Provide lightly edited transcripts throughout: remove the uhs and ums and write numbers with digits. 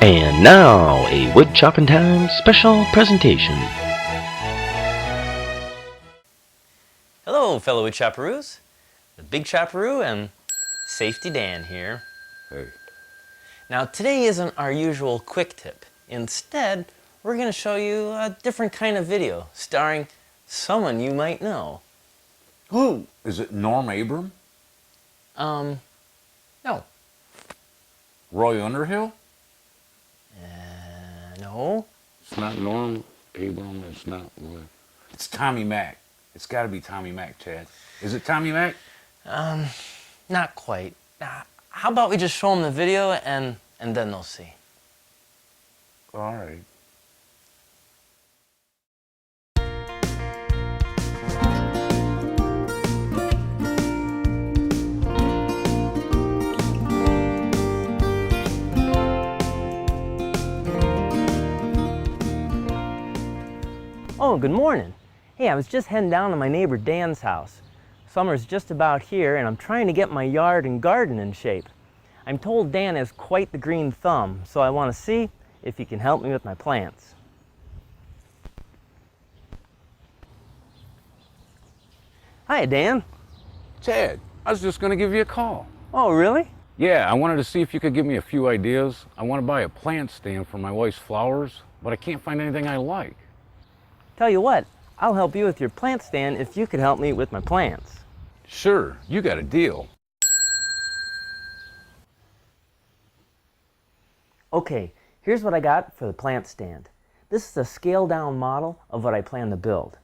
And now, a Wood Chopping Time special presentation. Hello, fellow wood chopperoos. The Big Chopperoo and Safety Dan here. Hey. Now, today isn't our usual quick tip. Instead, we're going to show you a different kind of video starring someone you might know. Who? Is it Norm Abram? No. Roy Underhill? No. It's not Norm Abram, it's not Roy. It's Tommy Mac. It's got to be Tommy Mac, Chad. Is it Tommy Mac? Not quite. How about we just show them the video and then they'll see. All right. Oh, good morning. Hey, I was just heading down to my neighbor Dan's house. Summer's just about here and I'm trying to get my yard and garden in shape. I'm told Dan has quite the green thumb, so I want to see if he can help me with my plants. Hi, Dan. Chad, I was just going to give you a call. Oh, really? Yeah, I wanted to see if you could give me a few ideas. I want to buy a plant stand for my wife's flowers, but I can't find anything I like. Tell you what, I'll help you with your plant stand if you could help me with my plants. Sure, you got a deal. Okay, here's what I got for the plant stand. This is a scaled down model of what I plan to build.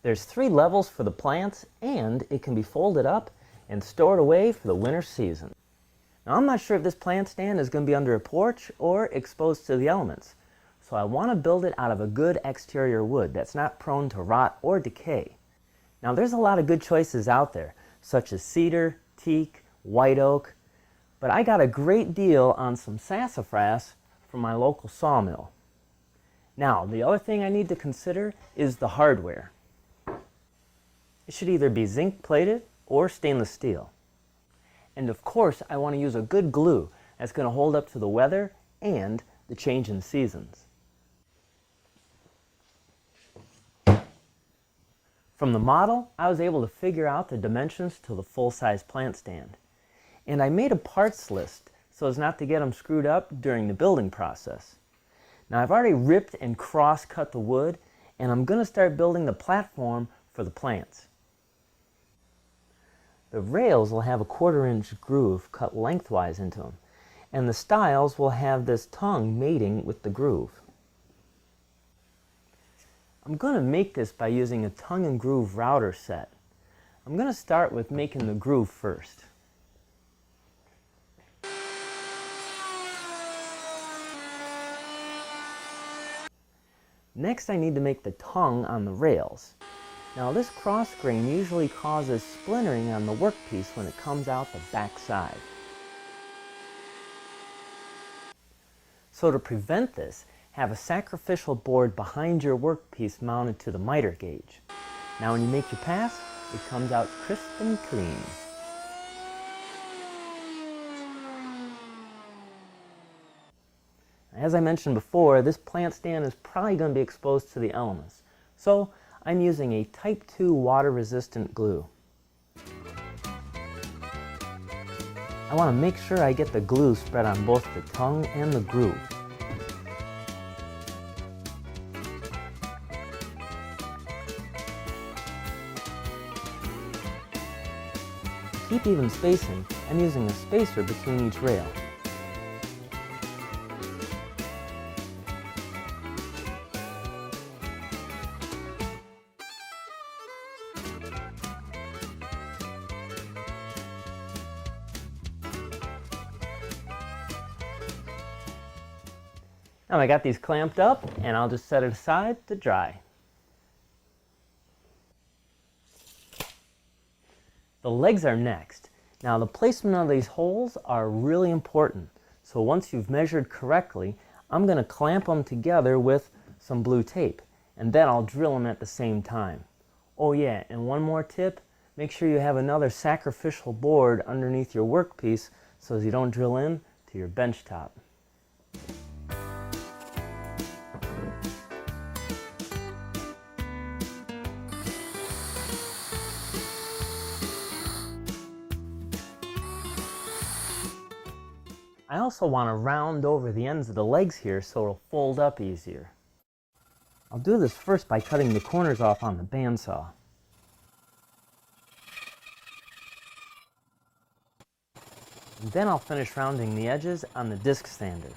There's 3 levels for the plants and it can be folded up and stored away for the winter season. Now I'm not sure if this plant stand is going to be under a porch or exposed to the elements, so I want to build it out of a good exterior wood that's not prone to rot or decay. Now there's a lot of good choices out there, such as cedar, teak, white oak, but I got a great deal on some sassafras from my local sawmill. Now, the other thing I need to consider is the hardware. It should either be zinc plated or stainless steel. And of course, I want to use a good glue that's going to hold up to the weather and the change in seasons. From the model, I was able to figure out the dimensions to the full-size plant stand. And I made a parts list so as not to get them screwed up during the building process. Now I've already ripped and cross-cut the wood and I'm going to start building the platform for the plants. The rails will have a 1/4-inch groove cut lengthwise into them, and the stiles will have this tongue mating with the groove. I'm going to make this by using a tongue and groove router set. I'm going to start with making the groove first. Next, I need to make the tongue on the rails. Now this cross grain usually causes splintering on the workpiece when it comes out the back side. So to prevent this, have a sacrificial board behind your workpiece mounted to the miter gauge. Now when you make your pass, it comes out crisp and clean. As I mentioned before, this plant stand is probably going to be exposed to the elements, so I'm using a Type 2 water-resistant glue. I want to make sure I get the glue spread on both the tongue and the groove. To keep even spacing, I'm using a spacer between each rail. Now I got these clamped up and I'll just set it aside to dry. The legs are next. Now the placement of these holes are really important. So once you've measured correctly, I'm going to clamp them together with some blue tape and then I'll drill them at the same time. Oh yeah, and one more tip, make sure you have another sacrificial board underneath your workpiece so as you don't drill in to to your bench top. I also want to round over the ends of the legs here so it'll fold up easier. I'll do this first by cutting the corners off on the bandsaw. And then I'll finish rounding the edges on the disc sander.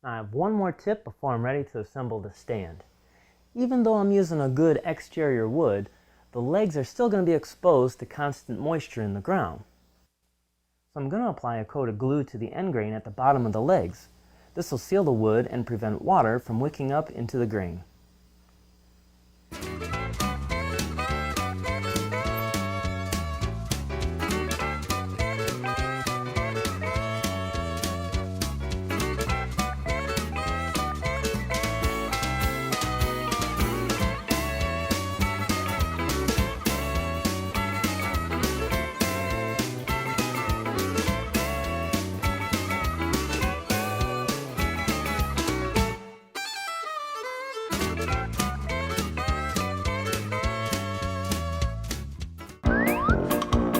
Now I have one more tip before I'm ready to assemble the stand. Even though I'm using a good exterior wood, the legs are still going to be exposed to constant moisture in the ground. So I'm going to apply a coat of glue to the end grain at the bottom of the legs. This will seal the wood and prevent water from wicking up into the grain.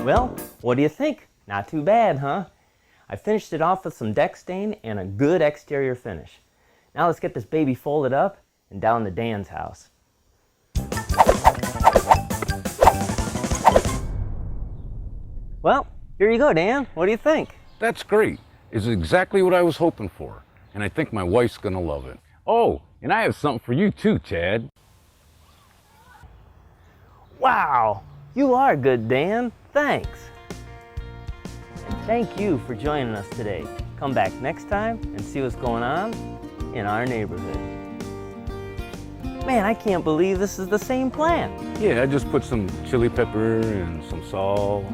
Well, what do you think? Not too bad, huh? I finished it off with some deck stain and a good exterior finish. Now let's get this baby folded up and down to Dan's house. Well, here you go, Dan. What do you think? That's great. It's exactly what I was hoping for. And I think my wife's gonna love it. Oh, and I have something for you too, Chad. Wow, you are good, Dan. Thanks. And thank you for joining us today. Come back next time and see what's going on in our neighborhood. Man, I can't believe this is the same plant. Yeah, I just put some chili pepper and some salt.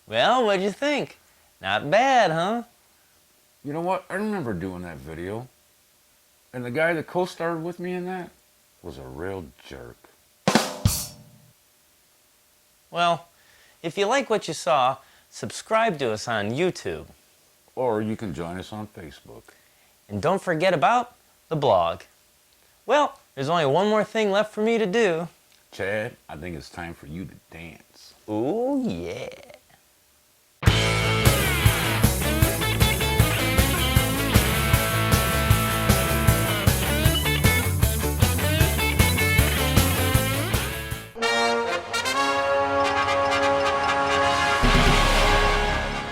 Well, what'd you think? Not bad, huh? You know what? I remember doing that video. And the guy that co-starred with me in that was a real jerk. Well, if you like what you saw, subscribe to us on YouTube. Or you can join us on Facebook. And don't forget about the blog. Well, there's only one more thing left for me to do. Chad, I think it's time for you to dance. Ooh, yeah.